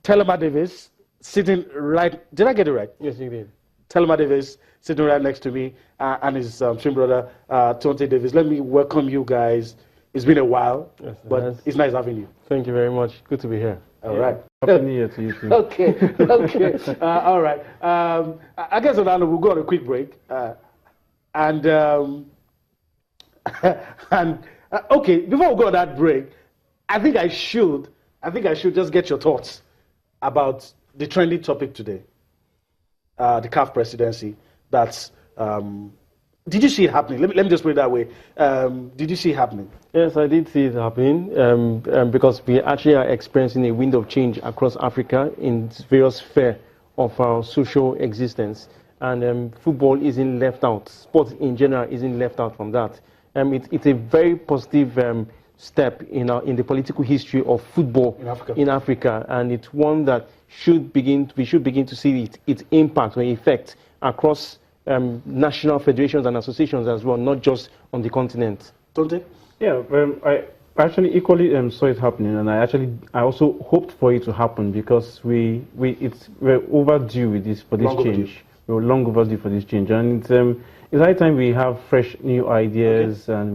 Telema Davis sitting right. Did I get it right? Yes, you did. Telema Davis sitting right next to me, and his twin brother, Tonte Davis. Let me welcome you guys. It's been a while, yes, but it's nice having you. Thank you very much. Good to be here. All right. Happy New Year to you too. Okay, okay. All right. I guess on that note, we'll go on a quick break. And okay, before we go on that break, I think I should just get your thoughts about the trending topic today, the CAF presidency. That's did you see it happening? Let me just put it that way. Did you see it happening? Yes, I did see it happening because we actually are experiencing a wind of change across Africa in various spheres of our social existence. And football isn't left out. Sports in general isn't left out from that. It's a very positive step in the political history of football in Africa, and it's one that we should begin to see its impact or effect across national federations and associations as well, not just on the continent. Tonte? Yeah, I actually equally saw it happening, and I also hoped for it to happen because we're overdue with this change. We were long overdue for this change, and it's high time we have fresh new ideas, and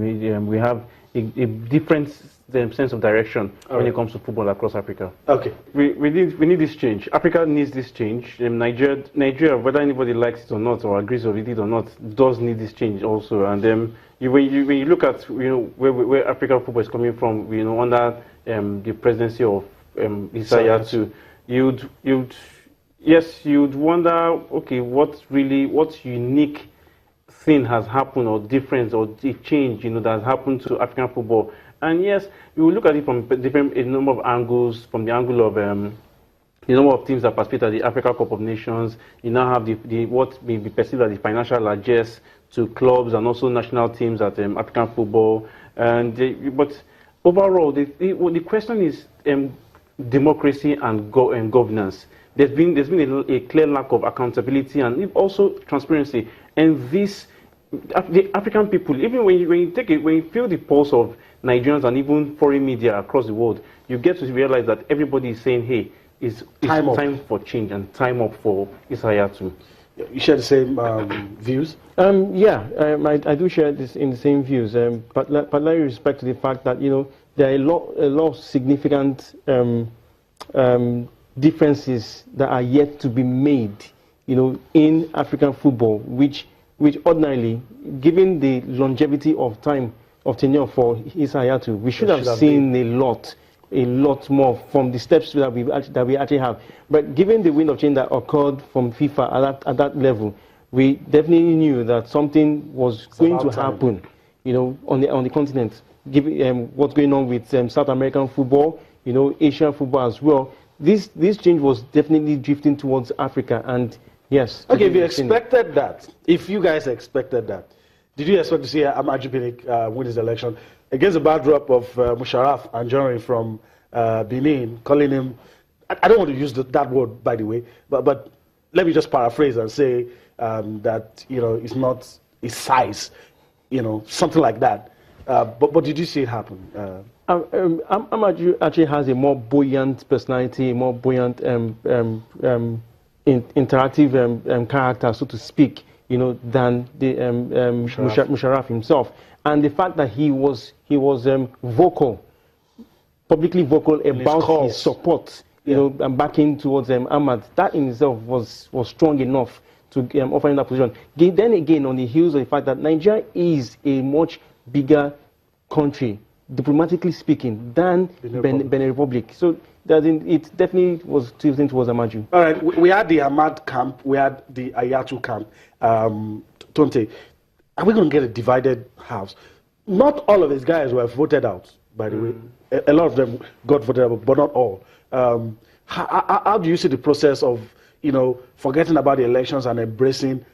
we have a different sense of direction when it comes to football across Africa. Okay. We need this change. Africa needs this change. Nigeria, whether anybody likes it or not, or agrees with it or not, does need this change also. And when you look at where African football is coming from, under the presidency of Isaiah too, you'd wonder, okay, what unique thing has happened or difference or the change that has happened to African football. And yes, we will look at it from a number of angles, from the angle of the number of teams that participate at the Africa Cup of Nations. You now have what may be perceived as the financial largesse to clubs and also national teams at African football. But overall, the question is democracy and governance. There's been a clear lack of accountability and also transparency. And the African people, even when you feel the pulse of Nigerians and even foreign media across the world, you get to realize that everybody is saying, hey, it's time for change and time up for Isaiah too. You share the same views? I do share this in the same views. But let me respect to the fact that there are a lot of significant differences that are yet to be made, in African football, which ordinarily, given the longevity of tenure for Isaiah, we should have seen a lot more from the steps that we actually have. But given the wind of change that occurred from FIFA at that level, we definitely knew that something was going to happen, on the continent. Given what's going on with South American football, Asian football as well, this change was definitely drifting towards Africa. And yes. Okay, if you expected that, if you guys expected that, did you expect to see Amaju Pinnick win his election against the backdrop of Musharraf Anjorin from Benin, calling him, I don't want to use that word, by the way, but let me just paraphrase and say that, it's not his size, something like that. But did you see it happen? Amaju actually has a more buoyant personality, a more buoyant interactive character, so to speak, than the Musharraf himself. And the fact that he was vocal, publicly vocal about his support, and backing towards Ahmad, that in itself was strong enough to offer him that position. Then again, on the heels of the fact that Nigeria is a much bigger country, diplomatically speaking, than Benin Republic. So it definitely was tilting towards Amaju. All right, we had the Ahmad camp, we had the Ayatu camp. Tonte, are we going to get a divided house? Not all of these guys were voted out, by the way. A lot of them got voted out, but not all. How do you see the process of, forgetting about the elections and embracing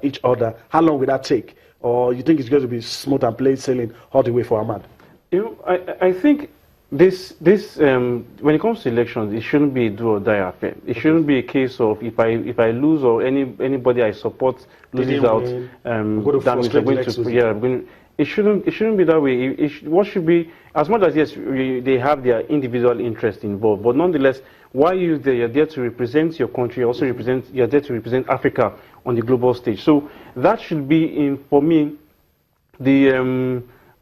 each other? How long will that take? Or you think it's going to be smooth and plain sailing all the way for Ahmad? I think this when it comes to elections, it shouldn't be a do or die affair. It shouldn't be a case of if I lose or anybody I support loses out. it shouldn't be that way. What should be, as much as yes, they have their individual interest involved, but nonetheless, while you're there to represent your country, also you're there to represent Africa on the global stage. So that should be, for me, the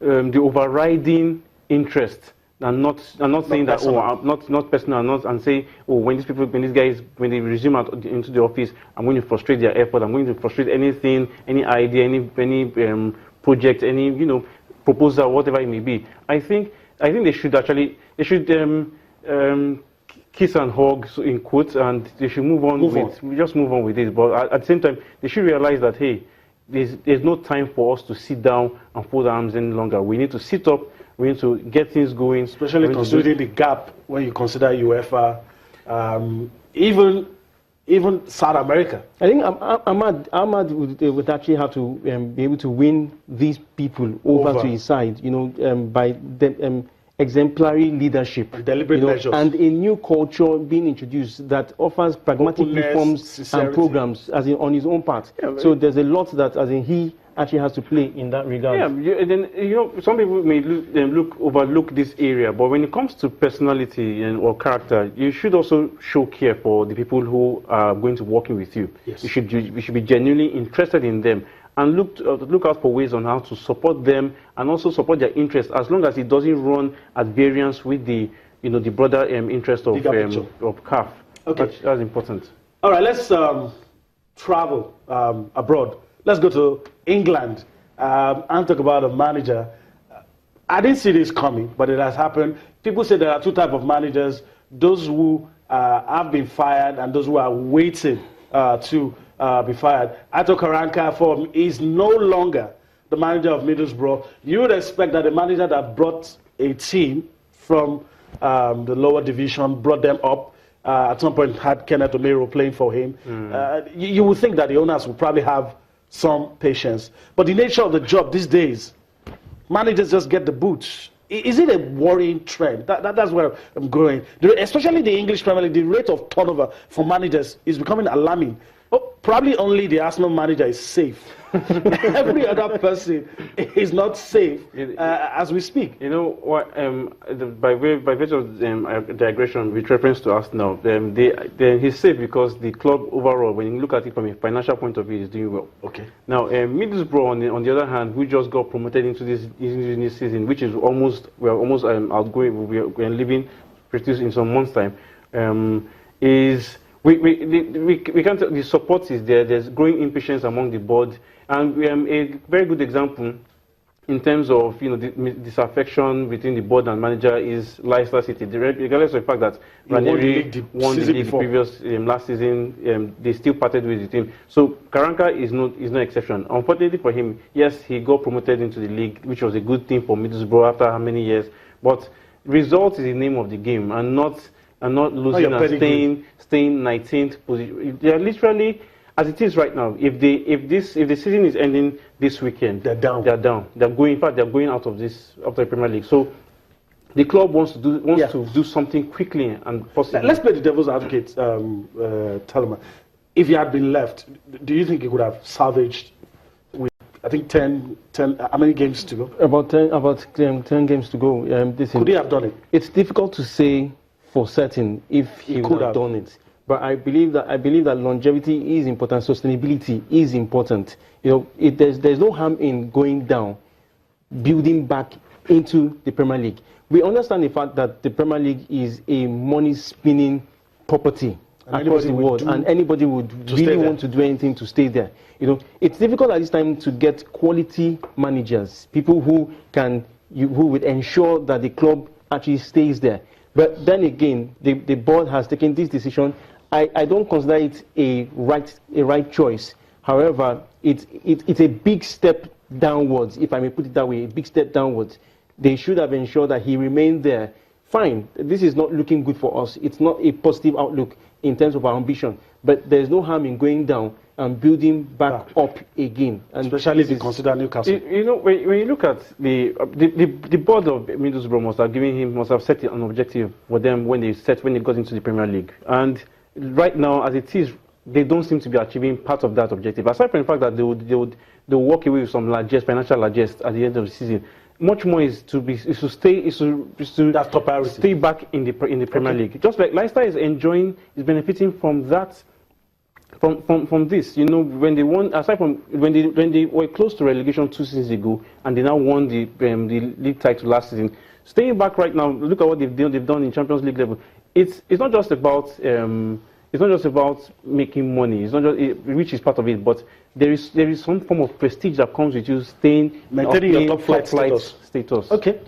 overriding interest. And not saying that, oh, I'm not personal, and say, oh, when these guys they resume into the office, I'm going to frustrate their effort, I'm going to frustrate anything, any idea, any project, any proposal, whatever it may be. I think they should kiss and hug, so in quotes, and they should move on with it. But at the same time, they should realize that, hey, there's no time for us to sit down and fold arms any longer. We need to sit up. We need to get things going. Especially considering the gap when you consider UEFA, even South America. I think Ahmad would actually have to be able to win these people over to his side, by the, exemplary leadership, and deliberate measures, and a new culture being introduced that offers pragmatic reforms, sincerity, and programs, as in on his own part. Yeah, so there's a lot that, as in, he actually has to play in that regard. Yeah, and then some people may overlook this area, but when it comes to personality or character, you should also show care for the people who are going to working with you. Yes. You should be genuinely interested in them, and look out for ways on how to support them and also support their interests, as long as it doesn't run at variance with the the broader interest of CAF. Okay, that's important. All right, let's travel abroad. Let's go to England and talk about a manager. I didn't see this coming, but it has happened. People say there are two types of managers: those who have been fired and those who are waiting to be fired. Ato Karanka is no longer the manager of Middlesbrough. You would expect that the manager that brought a team from the lower division, brought them up, at some point had Kenneth Omero playing for him. You would think that the owners would probably have some patience. But the nature of the job these days, managers just get the boot. Is it a worrying trend? That's where I'm going. Especially the English Premier League, the rate of turnover for managers is becoming alarming. Probably only the Arsenal manager is safe. Every other person is not safe as we speak. You know what? By virtue of digression with reference to Arsenal, he's safe because the club overall, when you look at it from a financial point of view, is doing well. Okay. Now, Middlesbrough, on the other hand, who just got promoted into this season, which is we're almost outgoing. We're leaving pretty in some months' time. We can't. The support is there. There's growing impatience among the board, and a very good example in terms of the disaffection between the board and manager is Leicester City. Regardless of the fact that Ranieri won the league the previous last season, they still parted with the team. So Karanka is no exception. Unfortunately for him, yes, he got promoted into the league, which was a good thing for Middlesbrough after how many years. But results is the name of the game, and not losing and staying 19th position. They are literally, as it is right now. If the season is ending this weekend, they're down. They're going. In fact, they're going out of the Premier League. So the club wants to do something quickly and possibly. Let's play the devil's advocate, Talma. If he had been left, do you think he could have salvaged? With I think 10. How many games to go? About 10 games to go. Could he have done it? It's difficult to say for certain if he would have done it, but I believe that longevity is important, sustainability is important. There's no harm in going down, building back into the Premier League. We understand the fact that the Premier League is a money spinning property across the world, and anybody would really want to do anything to stay there. It's difficult at this time to get quality managers, people who would ensure that the club actually stays there. But then again, the board has taken this decision. I don't consider it a right choice. However, it's a big step downwards, if I may put it that way, a big step downwards. They should have ensured that he remained there. Fine, this is not looking good for us. It's not a positive outlook in terms of our ambition. But there's no harm in going down and building back up again. And especially if you consider Newcastle. When you look at the board of Middlesbrough must have set an objective for them when they got into the Premier League. And right now, as it is, they don't seem to be achieving part of that objective. Aside from the fact that they'll walk away with some largesse, financial largesse at the end of the season. Much more is to That's top priority. Stay back in the Premier League. Just like Leicester is benefiting from that. From this, you know, when they won, aside from when they were close to relegation 2 seasons ago, and they now won the league title last season. Staying back right now, look at what they've done in Champions League level. It's not just about making money. It's not just which is part of it, but there is some form of prestige that comes with you maintaining your top flight status. status. Okay.